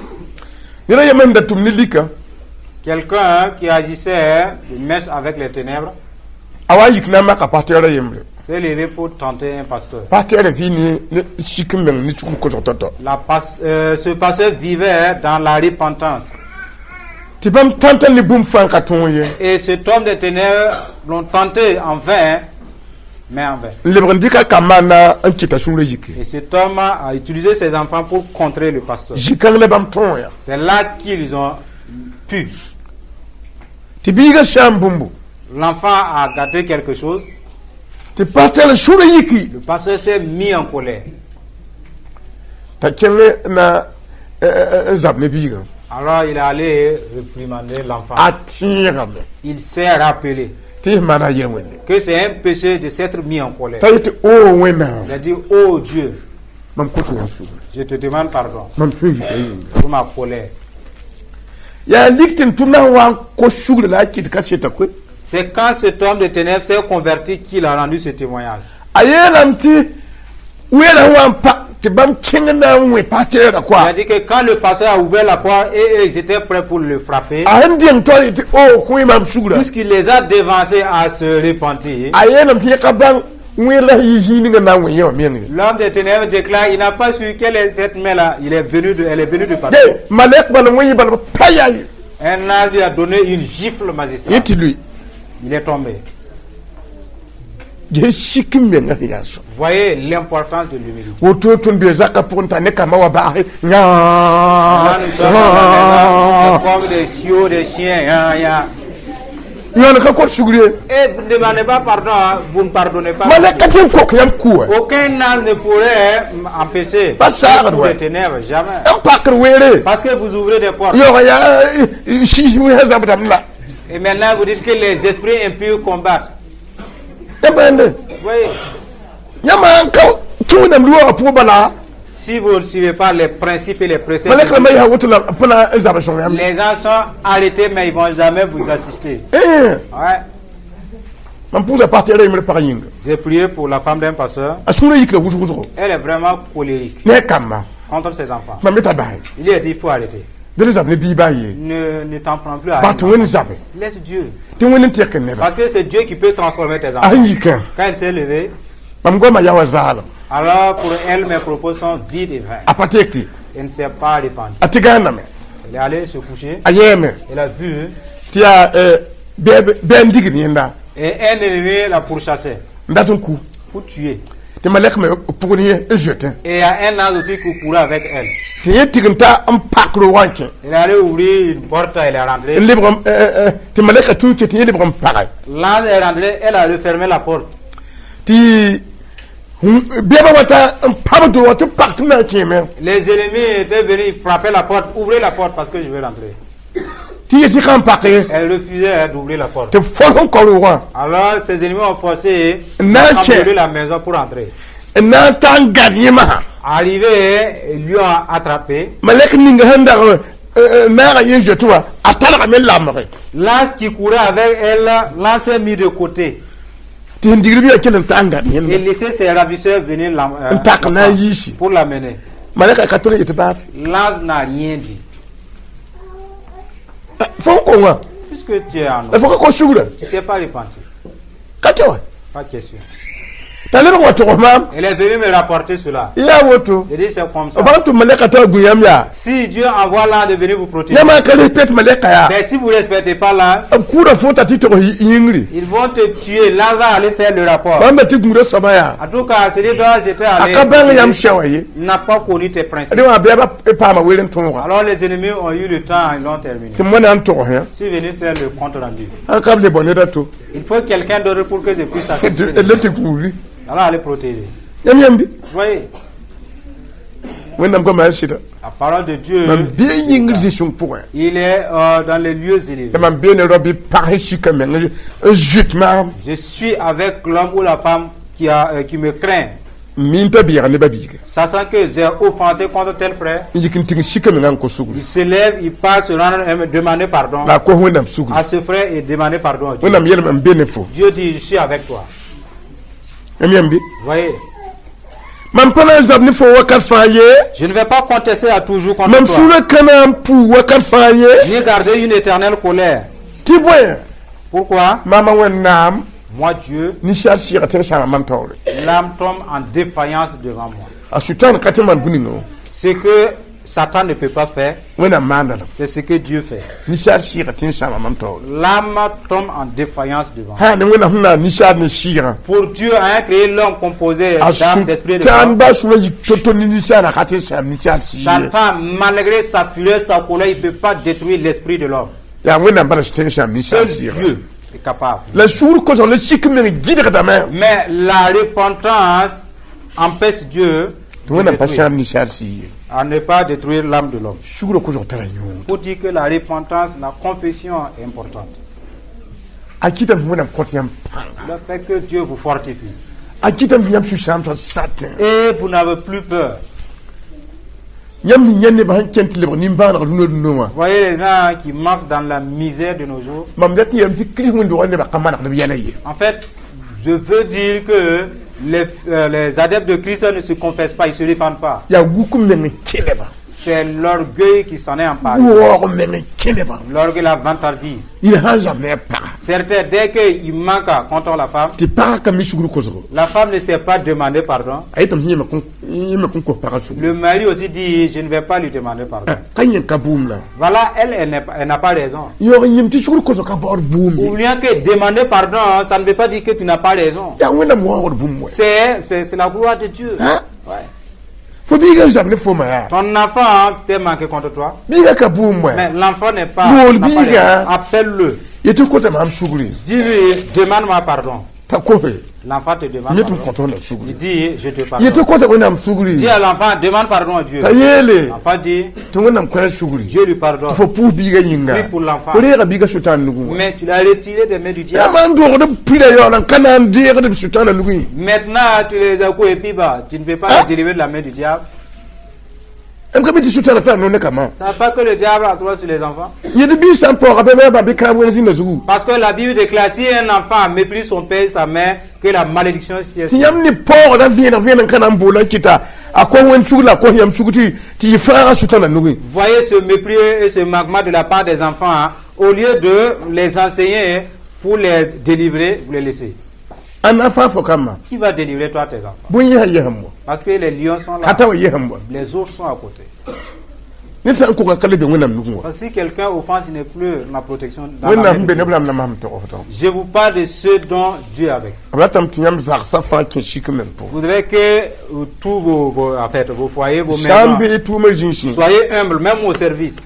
[SPEAKER 1] Yela yam da tumni lika.
[SPEAKER 3] Quelqu'un qui agissait de mèche avec les ténèbres
[SPEAKER 1] Awa yikna ma ka patera yemle.
[SPEAKER 3] s'est levé pour tenter un pasteur.
[SPEAKER 1] Patera vini ne shikim men ni chuku ko toto.
[SPEAKER 3] Ce pasteur vivait dans la repentance.
[SPEAKER 1] Ti bam tantan ni bum fan ka ton ye.
[SPEAKER 3] Et cet homme des ténèbres l'ont tenté en vain, mais en vain.
[SPEAKER 1] Le brandika kamana an kita shun le yiki.
[SPEAKER 3] Et cet homme a utilisé ses enfants pour contrer le pasteur.
[SPEAKER 1] Jikang le bam ton ya.
[SPEAKER 3] C'est là qu'ils ont pu.
[SPEAKER 1] Ti biga shambumbu.
[SPEAKER 3] L'enfant a gâté quelque chose.
[SPEAKER 1] Ti patera shun le yiki.
[SPEAKER 3] Le pasteur s'est mis en colère.
[SPEAKER 1] Ta kenge na zabne biga.
[SPEAKER 3] Alors il est allé réprimander l'enfant.
[SPEAKER 1] Atira me.
[SPEAKER 3] Il s'est rappelé
[SPEAKER 1] Ti mana yewende.
[SPEAKER 3] que c'est un péché de s'être mis en colère.
[SPEAKER 1] Ta yiti o wena.
[SPEAKER 3] Il a dit, oh Dieu,
[SPEAKER 1] Mam ko to su.
[SPEAKER 3] je te demande pardon
[SPEAKER 1] Mam fu yiki.
[SPEAKER 3] pour ma colère.
[SPEAKER 1] Ya liktin tuna wa ko shugre la kit ka cheta ko.
[SPEAKER 3] C'est quand cet homme de ténèbres s'est converti qu'il a rendu ce témoignage.
[SPEAKER 1] Ayelam ti wela wa pa ti bam kinga na we patera
[SPEAKER 3] Il a
[SPEAKER 1] kwa.
[SPEAKER 3] dit que quand le pasteur a ouvert la porte et ils étaient prêts pour le frapper,
[SPEAKER 1] Ahndien to ti o ko imam shugre.
[SPEAKER 3] puisqu'il les a devancés à se repentir,
[SPEAKER 1] Ayelam ti ka bang wera yini na wen yo miengi
[SPEAKER 3] L'homme des ténèbres déclare, il n'a pas su quelle est cette main-là. Elle est venue de partout.
[SPEAKER 1] de malek bal wen bal paya
[SPEAKER 3] Un ange lui a donné une gifle magistrale.
[SPEAKER 1] yeti lui
[SPEAKER 3] Il est tombé.
[SPEAKER 1] je shikim men ya so
[SPEAKER 3] Voyez l'importance de l'humilité.
[SPEAKER 1] woto ton be zaka ponta ne kama wa ba
[SPEAKER 3] Là, nous sommes
[SPEAKER 1] nya
[SPEAKER 3] comme des chiots, des chiens.
[SPEAKER 1] yon ka ko sugri
[SPEAKER 3] Et vous ne demandez pas pardon, hein, vous ne pardonnez pas.
[SPEAKER 1] malek katin ko yam kuwa
[SPEAKER 3] Aucun ange ne pourrait empêcher
[SPEAKER 1] Pas ça,
[SPEAKER 3] le coup
[SPEAKER 1] ouais.
[SPEAKER 3] des ténèbres, jamais.
[SPEAKER 1] am pakr were
[SPEAKER 3] Parce que vous ouvrez des portes.
[SPEAKER 1] yo ya shi wi hazabdam la
[SPEAKER 3] Et maintenant, vous dites que les esprits impurs combattent.
[SPEAKER 1] embende
[SPEAKER 3] Vous voyez,
[SPEAKER 1] yama ka tunam luwa pour bala
[SPEAKER 3] si vous ne suivez pas les principes et les préceptes,
[SPEAKER 1] malek la may ha wotula pana zabashon yam
[SPEAKER 3] les gens sont arrêtés, mais ils ne vont jamais vous assister. Ouais.
[SPEAKER 1] man pouza partir yimre par yinga
[SPEAKER 3] J'ai prié pour la femme d'un pasteur.
[SPEAKER 1] asura yikla wuzu
[SPEAKER 3] Elle est vraiment colérique
[SPEAKER 1] ne kama
[SPEAKER 3] contre ses enfants.
[SPEAKER 1] man meta bay
[SPEAKER 3] Il lui a dit, il faut arrêter.
[SPEAKER 1] de zab ne bi baye
[SPEAKER 3] Ne t'en prends plus à
[SPEAKER 1] ba to
[SPEAKER 3] elle.
[SPEAKER 1] wen zabe
[SPEAKER 3] Laisse Dieu.
[SPEAKER 1] tin wen tek ne ba
[SPEAKER 3] Parce que c'est Dieu qui peut transformer tes enfants.
[SPEAKER 1] ayikan
[SPEAKER 3] Quand elle s'est levée,
[SPEAKER 1] mam goma yawa zala
[SPEAKER 3] alors pour elle, mes propos sont vides et vains.
[SPEAKER 1] apatekti
[SPEAKER 3] Elle ne s'est pas répandue.
[SPEAKER 1] atigana me
[SPEAKER 3] Elle est allée se coucher.
[SPEAKER 1] ayeme
[SPEAKER 3] Elle a vu.
[SPEAKER 1] tia ben digni nda
[SPEAKER 3] Et un ennemi la pourchassait
[SPEAKER 1] ndatun ku
[SPEAKER 3] pour tuer.
[SPEAKER 1] te malek me pour ni jeter
[SPEAKER 3] Et il y a un ange aussi qui courait avec elle.
[SPEAKER 1] te yetiganta am pakro wanke
[SPEAKER 3] Elle est allée ouvrir une porte, elle est rentrée.
[SPEAKER 1] libre te malek tu te libre paray
[SPEAKER 3] L'ange est rentré, elle a refermé la porte.
[SPEAKER 1] ti beba wata pabdo wata partenaire keme
[SPEAKER 3] Les ennemis étaient venus frapper la porte, ouvrez la porte parce que je vais rentrer.
[SPEAKER 1] ti yesi kan pakre
[SPEAKER 3] Elle refusait d'ouvrir la porte.
[SPEAKER 1] te folon ko wan
[SPEAKER 3] Alors ses ennemis ont forcé
[SPEAKER 1] Non,
[SPEAKER 3] à
[SPEAKER 1] tiens.
[SPEAKER 3] brûler la maison pour entrer.
[SPEAKER 1] na tan gadima
[SPEAKER 3] Arrivé, ils lui ont attrapé.
[SPEAKER 1] malek ninga handa na ga yin jetua atala me lamre
[SPEAKER 3] L'ange qui courait avec elle, l'ange s'est mis de côté.
[SPEAKER 1] ti ndigri bi akelen tanga
[SPEAKER 3] Et
[SPEAKER 1] yin
[SPEAKER 3] laissé ses ravisseurs venir
[SPEAKER 1] ntak na yishi
[SPEAKER 3] pour l'amener.
[SPEAKER 1] malek ka tole yitba
[SPEAKER 3] L'ange n'a rien dit.
[SPEAKER 1] fon ko wa
[SPEAKER 3] Puisque tu es en eau,
[SPEAKER 1] fo ko sugura
[SPEAKER 3] tu t'es pas repenti.
[SPEAKER 1] kato
[SPEAKER 3] Pas question.
[SPEAKER 1] talero wato mam
[SPEAKER 3] Elle est venue me rapporter cela.
[SPEAKER 1] ya woto
[SPEAKER 3] Je dis c'est comme ça.
[SPEAKER 1] ba to malek ta guyam ya
[SPEAKER 3] Si Dieu envoie l'ange de venir vous protéger,
[SPEAKER 1] yama ka respect malek ya
[SPEAKER 3] mais si vous ne respectez pas l'ange,
[SPEAKER 1] kura fota ti to yingri
[SPEAKER 3] ils vont te tuer. L'ange va aller faire le rapport.
[SPEAKER 1] ba ti gure sama ya
[SPEAKER 3] En tout cas, celui dont j'étais
[SPEAKER 1] akabang yam
[SPEAKER 3] allé
[SPEAKER 1] shawaye
[SPEAKER 3] n'a pas connu tes principes.
[SPEAKER 1] ade wa beba pa ma welen tonwa
[SPEAKER 3] Alors les ennemis ont eu le temps, ils l'ont terminé.
[SPEAKER 1] te mona an to ha
[SPEAKER 3] Je suis venu faire le compte rendu.
[SPEAKER 1] akable boneta to
[SPEAKER 3] Il faut quelqu'un d'autre pour que je puisse assister.
[SPEAKER 1] le te kuri
[SPEAKER 3] Alors allez protéger.
[SPEAKER 1] yam yambi
[SPEAKER 3] Vous voyez,
[SPEAKER 1] wendam ko ma shita
[SPEAKER 3] la parole de Dieu,
[SPEAKER 1] man be yingri je shung point
[SPEAKER 3] il est dans les lieux élevés.
[SPEAKER 1] man be ne robi par shika men jutement
[SPEAKER 3] Je suis avec l'homme ou la femme qui me craint,
[SPEAKER 1] minta biya ne babiga
[SPEAKER 3] sachant que j'ai offensé contre tel frère.
[SPEAKER 1] yikin ting shika men ko sugu
[SPEAKER 3] Il se lève, il passe, se rendre et me demander pardon
[SPEAKER 1] la ko wendam sugu
[SPEAKER 3] à ce frère et demander pardon à Dieu.
[SPEAKER 1] wendam yel man be ne fo
[SPEAKER 3] Dieu dit, je suis avec toi.
[SPEAKER 1] yam yambi
[SPEAKER 3] Vous voyez,
[SPEAKER 1] man pana zabni fo wakat faye
[SPEAKER 3] je ne vais pas contester à toujours contre
[SPEAKER 1] man
[SPEAKER 3] toi,
[SPEAKER 1] sura kana pu wakat faye
[SPEAKER 3] ni garder une éternelle colère.
[SPEAKER 1] ti boy
[SPEAKER 3] Pourquoi?
[SPEAKER 1] mama wennam
[SPEAKER 3] Moi, Dieu,
[SPEAKER 1] ni shashi ka tesha man tawre
[SPEAKER 3] l'âme tombe en défaillance devant moi.
[SPEAKER 1] asutan kataman buningo
[SPEAKER 3] Ce que Satan ne peut pas faire,
[SPEAKER 1] wena mandala
[SPEAKER 3] c'est ce que Dieu fait.
[SPEAKER 1] ni shashi ka tesha man tawre
[SPEAKER 3] L'âme tombe en défaillance devant moi.
[SPEAKER 1] ha ne wena huna ni shar ni shira
[SPEAKER 3] Pour Dieu a créé l'homme composé d'âme, d'esprit et de
[SPEAKER 1] asutan
[SPEAKER 3] corps.
[SPEAKER 1] ba sura toto ni shara ka tesha ni shashi
[SPEAKER 3] Satan, malgré sa fureur, sa colère, il ne peut pas détruire l'esprit de l'homme.
[SPEAKER 1] ya wena ba tesha ni
[SPEAKER 3] Seul
[SPEAKER 1] shashi
[SPEAKER 3] Dieu est capable.
[SPEAKER 1] la shuru ko so le shikme gidira da men
[SPEAKER 3] Mais la repentance empêche Dieu de
[SPEAKER 1] wena pa
[SPEAKER 3] détruire,
[SPEAKER 1] shar ni shashi
[SPEAKER 3] à ne pas détruire l'âme de l'homme.
[SPEAKER 1] shuru ko so taranyo
[SPEAKER 3] Pour dire que la repentance, la confession est importante.
[SPEAKER 1] akita wena kotiam
[SPEAKER 3] Le fait que Dieu vous fortifie.
[SPEAKER 1] akita yam su sham so satin
[SPEAKER 3] Et vous n'avez plus peur.
[SPEAKER 1] yam nyenne ba kenti le ni ba na duno duno wa
[SPEAKER 3] Vous voyez les gens qui marchent dans la misère de nos jours.
[SPEAKER 1] mam dati yam ti kris mun do wonde ba kamana da yanayi
[SPEAKER 3] En fait, je veux dire que les adeptes de Christ ne se confessent pas, ils ne se répandent pas.
[SPEAKER 1] ya gukum men keleba
[SPEAKER 3] C'est l'orgueil qui s'en est emparé.
[SPEAKER 1] wo men keleba
[SPEAKER 3] L'orgueil, la vantardise.
[SPEAKER 1] il ha jamais pas
[SPEAKER 3] Certains, dès qu'il manque contre la femme,
[SPEAKER 1] ti pa ka mi shuguru ko zo
[SPEAKER 3] la femme ne sait pas demander pardon.
[SPEAKER 1] ay tam yima kun ko para su
[SPEAKER 3] Le mari aussi dit, je ne vais pas lui demander pardon.
[SPEAKER 1] kanyen ka boom la
[SPEAKER 3] Voilà, elle n'a pas raison.
[SPEAKER 1] yo yim ti shuguru ko zo ka bor boom
[SPEAKER 3] Oubliant que demander pardon, ça ne veut pas dire que tu n'as pas raison.
[SPEAKER 1] ya wena mo wor boom mo
[SPEAKER 3] C'est la gloire de Dieu.
[SPEAKER 1] Hein?
[SPEAKER 3] Ouais.
[SPEAKER 1] fo bi ga jamais fo ma ya
[SPEAKER 3] Ton enfant t'est manqué contre toi,
[SPEAKER 1] bi ga ka boom mo
[SPEAKER 3] mais l'enfant n'est pas.
[SPEAKER 1] Lol,
[SPEAKER 3] n'a pas
[SPEAKER 1] biga.
[SPEAKER 3] raison. Appelle-le.
[SPEAKER 1] yetu ko ta mam shuguri
[SPEAKER 3] Dis-lui, demande-moi pardon.
[SPEAKER 1] ta ko he
[SPEAKER 3] L'enfant te demande
[SPEAKER 1] yetu
[SPEAKER 3] pardon.
[SPEAKER 1] ko to na
[SPEAKER 3] Il
[SPEAKER 1] shuguri
[SPEAKER 3] dit, je te pardonne.
[SPEAKER 1] yetu ko ta wona am shuguri
[SPEAKER 3] Dis à l'enfant, demande pardon à Dieu.
[SPEAKER 1] ta yele
[SPEAKER 3] L'enfant dit,
[SPEAKER 1] to wona am ko shuguri
[SPEAKER 3] Dieu lui pardonne.
[SPEAKER 1] fo pu bi ga yinga
[SPEAKER 3] Oui, pour l'enfant.
[SPEAKER 1] ko re ga bi ga shutan nugu
[SPEAKER 3] Mais tu l'as retiré des mains du
[SPEAKER 1] ya
[SPEAKER 3] diable.
[SPEAKER 1] man do ko de pile yo nan kana ndire de shutan nugu
[SPEAKER 3] Maintenant, tu les as coups et puis bah, tu ne veux pas
[SPEAKER 1] Hein?
[SPEAKER 3] les délivrer de la main du diable.
[SPEAKER 1] am ka mi ti shutan ta no ne kama
[SPEAKER 3] Ça ne pas que le diable a droit sur les enfants.
[SPEAKER 1] yedu bi san po ga be ba bi ka wen zin zugu
[SPEAKER 3] Parce que la Bible déclare si un enfant méprise son père et sa mère, que la malédiction s'y est.
[SPEAKER 1] ti yam ni po da viena kana mbola kita akon wen shugula ko yam shuguti ti fa shutan nugu
[SPEAKER 3] Voyez ce mépris et ce manquement de la part des enfants. Hein. Au lieu de les enseigner pour les délivrer, vous les laissez.
[SPEAKER 1] ana fa fo kama
[SPEAKER 3] Qui va délivrer toi tes enfants?
[SPEAKER 1] bun ya yahmo
[SPEAKER 3] Parce que les lions sont là.
[SPEAKER 1] kata wa yahmo
[SPEAKER 3] Les ours sont à côté.
[SPEAKER 1] ni san ko ka kale be wonam nugu
[SPEAKER 3] Parce que si quelqu'un offense, il n'est plus ma protection. Dans la
[SPEAKER 1] wonam
[SPEAKER 3] main de
[SPEAKER 1] be
[SPEAKER 3] Dieu.
[SPEAKER 1] ne blam na mam to ko to
[SPEAKER 3] Je vous parle de ceux dont Dieu est avec.
[SPEAKER 1] abratam ti yam zar safa kin shikmen po
[SPEAKER 3] Je voudrais que tous en fait, vos foyers, vos maisons,
[SPEAKER 1] sambe tu ma jinshi
[SPEAKER 3] soyez humbles, même au service.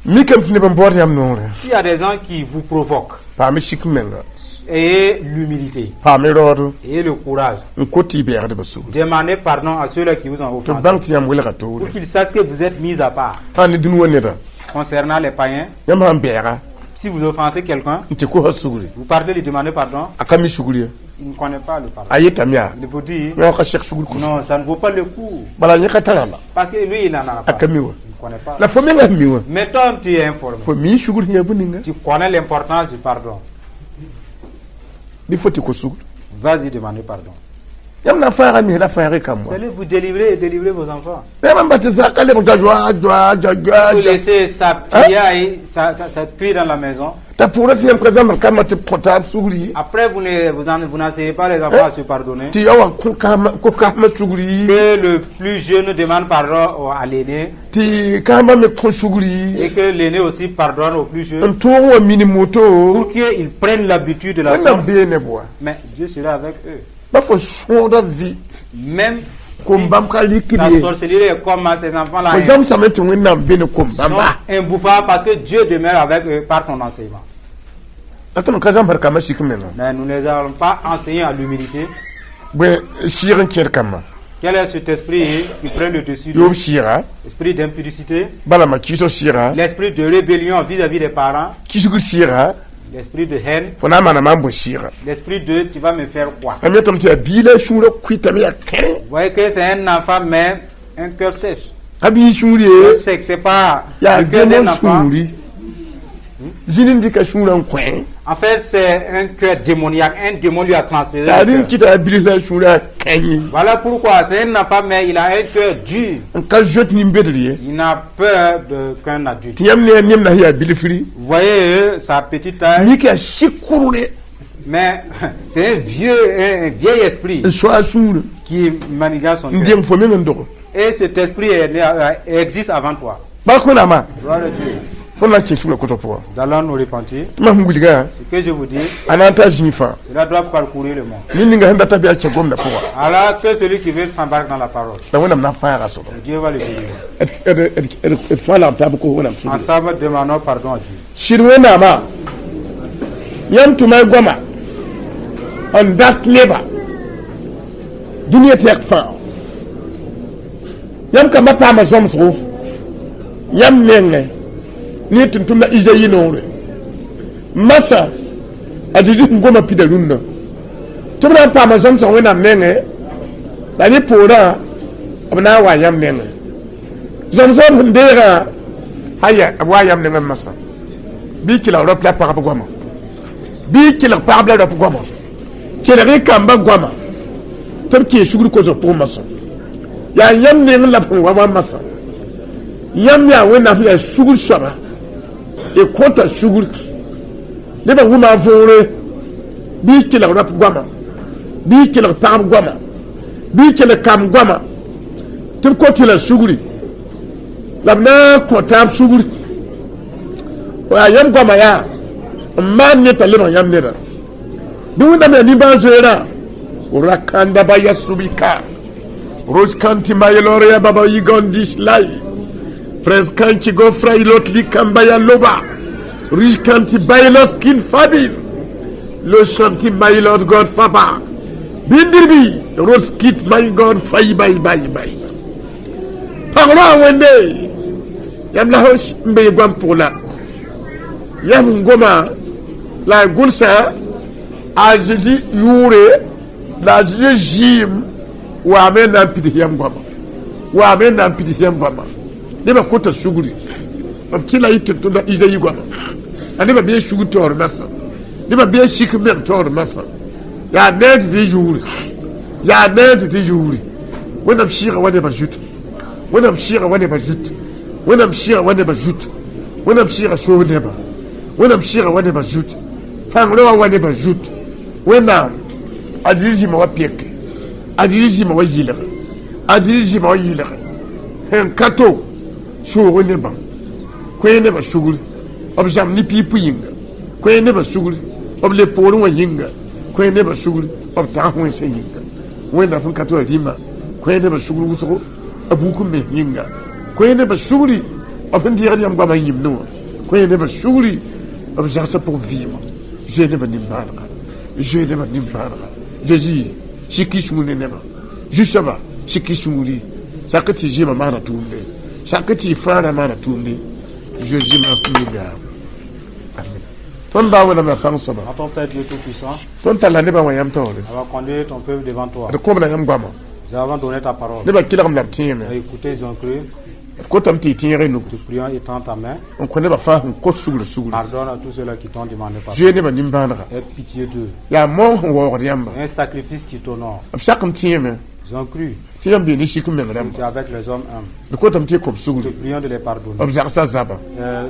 [SPEAKER 1] mi kam tini ban bor yam no
[SPEAKER 3] S'il y a des gens qui vous provoquent,
[SPEAKER 1] pa mi shikmen
[SPEAKER 3] ayez l'humilité,
[SPEAKER 1] pa mi rodo
[SPEAKER 3] ayez le courage.
[SPEAKER 1] ko ti be de basu
[SPEAKER 3] Demandez pardon à ceux-là qui vous ont
[SPEAKER 1] to
[SPEAKER 3] offensé.
[SPEAKER 1] bank ti yam wela ka to
[SPEAKER 3] Pour qu'ils sachent que vous êtes mis à part.
[SPEAKER 1] ani dun woneta
[SPEAKER 3] Concernant les païens,
[SPEAKER 1] yam han beera
[SPEAKER 3] si vous offensez quelqu'un,
[SPEAKER 1] nti ko hasuguri
[SPEAKER 3] vous partez lui demander pardon,
[SPEAKER 1] akami shuguri
[SPEAKER 3] il ne connaît pas le pardon.
[SPEAKER 1] ayeta miya
[SPEAKER 3] Il vous dit,
[SPEAKER 1] yo ka shek shuguri ko
[SPEAKER 3] non, ça ne vaut pas le coup.
[SPEAKER 1] bala nya ka talala
[SPEAKER 3] Parce que lui, il n'en a pas.
[SPEAKER 1] akami wa
[SPEAKER 3] Il ne connaît pas.
[SPEAKER 1] la fo mi nga mi wa
[SPEAKER 3] Mais toi, tu es informé.
[SPEAKER 1] fo mi shuguri nya buninga
[SPEAKER 3] Tu connais l'importance du pardon.
[SPEAKER 1] di foti ko sugur
[SPEAKER 3] Vas-y demander pardon.
[SPEAKER 1] yam na fara mi la fara kam
[SPEAKER 3] Vous allez vous délivrer et délivrer vos enfants.
[SPEAKER 1] yam ba ta kale mo jwa
[SPEAKER 3] Vous laissez sa prière, sa cri dans la maison.
[SPEAKER 1] ta pura ti yam ka zamar kam ta pota suguri
[SPEAKER 3] Après, vous n'enseignez pas les enfants à se pardonner.
[SPEAKER 1] ti yawa ko kama suguri
[SPEAKER 3] Que le plus jeune demande pardon à l'aîné
[SPEAKER 1] ti kama me ko suguri
[SPEAKER 3] et que l'aîné aussi pardonne au plus jeune
[SPEAKER 1] en to wa mini moto
[SPEAKER 3] pour qu'ils prennent l'habitude de la
[SPEAKER 1] wanda
[SPEAKER 3] sorte.
[SPEAKER 1] be ne boa
[SPEAKER 3] Mais Dieu sera avec eux.
[SPEAKER 1] ba fo shoda vi
[SPEAKER 3] Même
[SPEAKER 1] ko mbam ka
[SPEAKER 3] la
[SPEAKER 1] likiri
[SPEAKER 3] sorcellerie est comme ces enfants-là
[SPEAKER 1] ko zam samete wonna be ne ko
[SPEAKER 3] sont
[SPEAKER 1] mbamba
[SPEAKER 3] imbouvables parce que Dieu demeure avec eux par ton enseignement.
[SPEAKER 1] atano ka zamar kama shikmena
[SPEAKER 3] Mais nous ne les avons pas enseignés à l'humilité.
[SPEAKER 1] be shirin ker kama
[SPEAKER 3] Quel est cet esprit qui prend le dessus?
[SPEAKER 1] yo shira
[SPEAKER 3] L'esprit d'impudicité,
[SPEAKER 1] bala ma kiso shira
[SPEAKER 3] l'esprit de rébellion vis-à-vis des parents,
[SPEAKER 1] kisugur shira
[SPEAKER 3] l'esprit de haine,
[SPEAKER 1] fona mana mambo shira
[SPEAKER 3] l'esprit de tu vas me faire quoi?
[SPEAKER 1] amiatam ti abila shura kwita mi akere
[SPEAKER 3] Vous voyez que c'est un enfant, mais un cœur sèche.
[SPEAKER 1] abi shuri
[SPEAKER 3] Un sec, c'est pas
[SPEAKER 1] ya
[SPEAKER 3] le cœur d'un
[SPEAKER 1] demo
[SPEAKER 3] enfant.
[SPEAKER 1] shuri jinin dika shura kwen
[SPEAKER 3] En fait, c'est un cœur démoniaque. Un démon lui a transféré. le
[SPEAKER 1] tarin
[SPEAKER 3] cœur.
[SPEAKER 1] kita abila shura kanyi
[SPEAKER 3] Voilà pourquoi c'est un enfant, mais il a un cœur dur.
[SPEAKER 1] en ka jot ni mbedriye
[SPEAKER 3] Il n'a peur qu'un adulte.
[SPEAKER 1] ti yam ne nyem na ya bilifri
[SPEAKER 3] Vous voyez sa petite taille,
[SPEAKER 1] ni ka shikurule
[SPEAKER 3] mais c'est un vieil esprit
[SPEAKER 1] shwa shura
[SPEAKER 3] qui manigance son cœur.
[SPEAKER 1] ndiem fo men ndoko
[SPEAKER 3] Et cet esprit existe avant toi.
[SPEAKER 1] ba ko na ma
[SPEAKER 3] Gloire à Dieu.
[SPEAKER 1] fona che shura ko to po
[SPEAKER 3] Nous allons nous repentir.
[SPEAKER 1] ma nguliga
[SPEAKER 3] Ce que je vous dis,
[SPEAKER 1] ananta jinfa
[SPEAKER 3] cela doit parcourir le monde.
[SPEAKER 1] ni ninga handa tabia che gomna po
[SPEAKER 3] Alors, c'est celui qui veut s'embarquer dans la parole.
[SPEAKER 1] da wona na fara so
[SPEAKER 3] Dieu va le délivrer.
[SPEAKER 1] fala tab ko wona so
[SPEAKER 3] Ensemble, demandons pardon à Dieu.
[SPEAKER 1] shirwe na ma yam to mai goma on that neighbor duniya ta fa yam ka mapa ma zom so yam nenge ni tuntum na izayi no re masa adidi ngoma pidarun na tumna pa ma zom so wena nenge da ni pora abna wa yam nenge zom so ndera haya wa yam nenge masa bi kila ro pla pa goma bi kila pa bla ro goma kila ri kamba goma tab ke shuguru ko zo po masa ya yam nenge la po wa masa yam ya wena ya shuguru shaba e kota shuguru ne ba wuma vore bi kila rap gwama bi kila pam gwama bi kila kam gwama tib ko tila suguri labna ko tab suguri wa yam gwama ya man ne talima yam ne da duwunda me ni ba zoera urakanda ba yasubika roj kanti mayelore ya baba yigondi lai pres kanti go fray lotli kamba ya loba rij kanti baylos kin fabil lo shanti maylord god faba bindirbi roj kit my god fay bay parla wende yam la hosh mbe gwam pour la yam ngoma la gulsa ajidi yure la jim wa men na pidi yam gwama wa men na pidi yam gwama ne ba kota suguri abtila yitu da izayi gwama ane ba biye shugu tor masa ne ba biye shik men tor masa ya net di juri ya net di juri wona mshira wane ba jut wona mshira wane ba jut wona mshira wane ba jut wona mshira so ne ba wona mshira wane ba jut hanglo wane ba jut wona adiji ma wapieke adiji ma wayila adiji ma wayila hen kato shuru ne ba kwene ba shugul objam ni pipu yinga kwene ba shugul oble poru wa yinga kwene ba shugul obta hon se yinga wena fun kato rima kwene ba shugul wuso abuku me yinga kwene ba shuguli obin di yam ba yimno kwene ba shuguli objam ça pour vivre je ne ba nimbara je ne ba nimbara Jésus, shikishmuni nema. Jusaba, shikishmuni. Sakati jima mana tunde. Sakati fara mana tunde. Jésus merci bien. Amen. Ton ba wala ma panso ba.
[SPEAKER 3] À ton Père Dieu Tout-Puissant,
[SPEAKER 1] Ton tala ne ba wayam tawle.
[SPEAKER 3] on va conduire ton peuple devant toi.
[SPEAKER 1] De ko na yam gama.
[SPEAKER 3] Nous avons donné ta parole.
[SPEAKER 1] Ne ba kila kam la tiene.
[SPEAKER 3] Écoutez, ils ont cru.
[SPEAKER 1] Ko tam ti tiere nu.
[SPEAKER 3] Te prions, étends ta main.
[SPEAKER 1] On connaît ba fa ko sugul sugul.
[SPEAKER 3] Pardonne à tous ceux-là qui t'ont demandé pardon.
[SPEAKER 1] Je ne ba nimbana.
[SPEAKER 3] Aie pitié d'eux.
[SPEAKER 1] Ya mon wo yamba.
[SPEAKER 3] Un sacrifice qui t'honore.
[SPEAKER 1] Absakam tieme.
[SPEAKER 3] Ils ont cru.
[SPEAKER 1] Tiyam bi ni shikum mengram.
[SPEAKER 3] Tu es avec les hommes humbles.
[SPEAKER 1] De ko tam ti ko
[SPEAKER 3] Te
[SPEAKER 1] sugul.
[SPEAKER 3] prions de les pardonner.
[SPEAKER 1] Obzar sa zaba.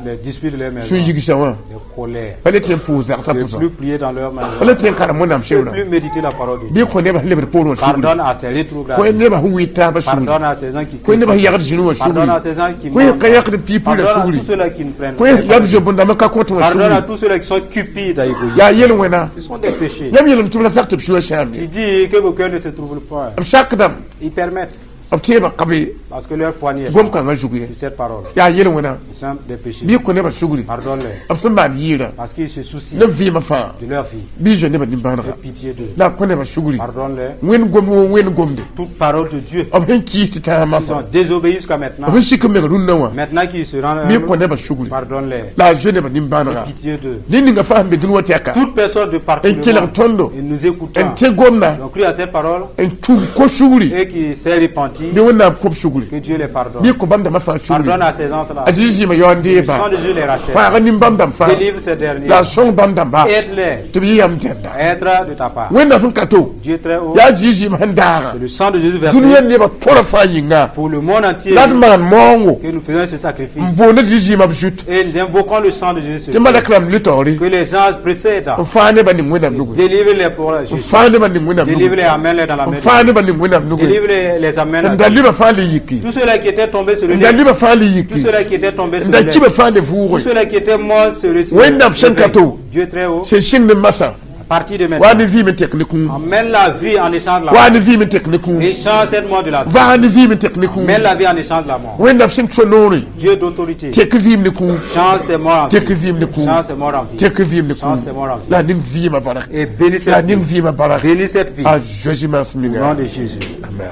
[SPEAKER 3] Les disputes de leur maison.
[SPEAKER 1] Su yigi sawa.
[SPEAKER 3] Les colères.
[SPEAKER 1] Pale tem pour zar sa
[SPEAKER 3] Ne
[SPEAKER 1] pour.
[SPEAKER 3] plus prier dans leur maison.
[SPEAKER 1] Pale tem kala monam
[SPEAKER 3] Ne
[SPEAKER 1] shewna.
[SPEAKER 3] plus méditer la parole de Dieu.
[SPEAKER 1] Bi ko ne ba lebre pour sugul.
[SPEAKER 3] Pardonne à ces
[SPEAKER 1] Ko
[SPEAKER 3] rétrogrades.
[SPEAKER 1] ne ba huita ba sugul.
[SPEAKER 3] Pardonne à ces gens qui
[SPEAKER 1] Ko ne ba
[SPEAKER 3] critiquent.
[SPEAKER 1] yagad jinu wa sugul.
[SPEAKER 3] Pardonne à ces gens qui
[SPEAKER 1] Ko
[SPEAKER 3] mentent.
[SPEAKER 1] ka yagad people la
[SPEAKER 3] Pardonne à
[SPEAKER 1] sugul.
[SPEAKER 3] tous ceux-là qui ne prennent
[SPEAKER 1] Ko
[SPEAKER 3] pas.
[SPEAKER 1] yab je bonda maka ko to
[SPEAKER 3] Pardonne à
[SPEAKER 1] sugul.
[SPEAKER 3] tous ceux-là qui sont cupides à égoïsme.
[SPEAKER 1] Ya yel wena.
[SPEAKER 3] Ce sont des péchés.
[SPEAKER 1] Yam yel tumla sakte shuwa shami.
[SPEAKER 3] Il dit que vos cœurs ne se troublent pas.
[SPEAKER 1] Sakdam.
[SPEAKER 3] Ils permettent.
[SPEAKER 1] Obtieba kabe
[SPEAKER 3] Parce que leur foi n'y est
[SPEAKER 1] gom
[SPEAKER 3] pas
[SPEAKER 1] ka nga juguye.
[SPEAKER 3] sur cette parole.
[SPEAKER 1] Ya yel wena.
[SPEAKER 3] Ce sont des péchés.
[SPEAKER 1] Bi ko ne ba sugul.
[SPEAKER 3] Pardonne-les.
[SPEAKER 1] Absun ba yira.
[SPEAKER 3] Parce qu'ils se soucient
[SPEAKER 1] Le vi ma fa.
[SPEAKER 3] de leur vie.
[SPEAKER 1] Bi je ne ba dimbana.
[SPEAKER 3] Aie pitié d'eux.
[SPEAKER 1] La ko ne ba sugul.
[SPEAKER 3] Pardonne-les.
[SPEAKER 1] Wen gom wen gomde.
[SPEAKER 3] Toute parole de Dieu.
[SPEAKER 1] Ob hen ki ti ta
[SPEAKER 3] Ils ont
[SPEAKER 1] masa.
[SPEAKER 3] désobéi jusqu'à maintenant.
[SPEAKER 1] Ob shikum me runna wa.
[SPEAKER 3] Maintenant qu'ils se rendent
[SPEAKER 1] Bi ko
[SPEAKER 3] humbles,
[SPEAKER 1] ne ba sugul.
[SPEAKER 3] pardonne-les.
[SPEAKER 1] La je ne ba dimbana.
[SPEAKER 3] Pitié d'eux.
[SPEAKER 1] Nini nga fa be dun wati aka.
[SPEAKER 3] Toute personne de partout
[SPEAKER 1] En
[SPEAKER 3] le
[SPEAKER 1] kila
[SPEAKER 3] monde,
[SPEAKER 1] tondo.
[SPEAKER 3] et nous écoutant,
[SPEAKER 1] En te gomna.
[SPEAKER 3] ils ont cru à cette parole
[SPEAKER 1] En tu ko suguli.
[SPEAKER 3] et qui s'est repenti,
[SPEAKER 1] Bi wona ko suguli.
[SPEAKER 3] que Dieu les pardonne.
[SPEAKER 1] Bi ko banda ma fa suguli.
[SPEAKER 3] Pardonne à ces gens-là.
[SPEAKER 1] Ajiji ma yonde
[SPEAKER 3] Le
[SPEAKER 1] ba.
[SPEAKER 3] sang de Dieu les rachète.
[SPEAKER 1] Fa ganim bamdam fa.
[SPEAKER 3] Délivre ces derniers.
[SPEAKER 1] La song bamdam ba.
[SPEAKER 3] Aide-les
[SPEAKER 1] To bi yam tenda.
[SPEAKER 3] à être de ta part.
[SPEAKER 1] Wenda fun kato.
[SPEAKER 3] Dieu très haut.
[SPEAKER 1] Ya jiji ma ndara.
[SPEAKER 3] C'est le sang de Jésus
[SPEAKER 1] Dunia
[SPEAKER 3] versé
[SPEAKER 1] ne ba tora fa yinga.
[SPEAKER 3] pour le monde entier
[SPEAKER 1] Lad man mongo.
[SPEAKER 3] que nous faisons ce sacrifice.
[SPEAKER 1] Mbona jiji ma bjut.
[SPEAKER 3] Et nous invoquons le sang de Jésus.
[SPEAKER 1] Timba da klam litori.
[SPEAKER 3] Que les gens précèdent.
[SPEAKER 1] Fa ne ba ni ngwena nugu.
[SPEAKER 3] Délivre-les pour Jésus.
[SPEAKER 1] Fa ne ba ni ngwena nugu.
[SPEAKER 3] Délivre-les, amène-les dans la main.
[SPEAKER 1] Fa ne ba ni ngwena nugu.
[SPEAKER 3] Délivre-les, les amène. à
[SPEAKER 1] Ndali ba fa li yiki.
[SPEAKER 3] Tous ceux-là qui étaient tombés sur le lit.
[SPEAKER 1] Ndali ba fa li
[SPEAKER 3] Tous
[SPEAKER 1] yiki.
[SPEAKER 3] ceux-là qui étaient tombés sur le
[SPEAKER 1] Ndaki
[SPEAKER 3] lit.
[SPEAKER 1] ba fa le
[SPEAKER 3] Tous
[SPEAKER 1] furo.
[SPEAKER 3] ceux-là qui étaient morts sur le
[SPEAKER 1] Wenda pshen kato.
[SPEAKER 3] Dieu très haut.
[SPEAKER 1] Se shin ne masa.
[SPEAKER 3] À partir de maintenant,
[SPEAKER 1] Wani vi me tekniku.
[SPEAKER 3] amène la vie en échange de la mort.
[SPEAKER 1] Wani vi me tekniku.
[SPEAKER 3] Échange cette mort de la vie.
[SPEAKER 1] Vani vi me tekniku.
[SPEAKER 3] Mène la vie en échange de la mort.
[SPEAKER 1] Wenda pshen chonori.
[SPEAKER 3] Dieu d'autorité.
[SPEAKER 1] Tek vi me niku.
[SPEAKER 3] Change ces morts en
[SPEAKER 1] Tek
[SPEAKER 3] vie.
[SPEAKER 1] vi me niku.
[SPEAKER 3] Change ces morts en vie.
[SPEAKER 1] Tek vi me niku.
[SPEAKER 3] Change ces morts en vie.
[SPEAKER 1] La nim vi ma barak.
[SPEAKER 3] Et bénis
[SPEAKER 1] La
[SPEAKER 3] cette
[SPEAKER 1] nim
[SPEAKER 3] vie.
[SPEAKER 1] vi ma barak.
[SPEAKER 3] Bénis cette vie.
[SPEAKER 1] Ah, Jésus m'a
[SPEAKER 3] Au nom de Jésus.
[SPEAKER 1] Amen.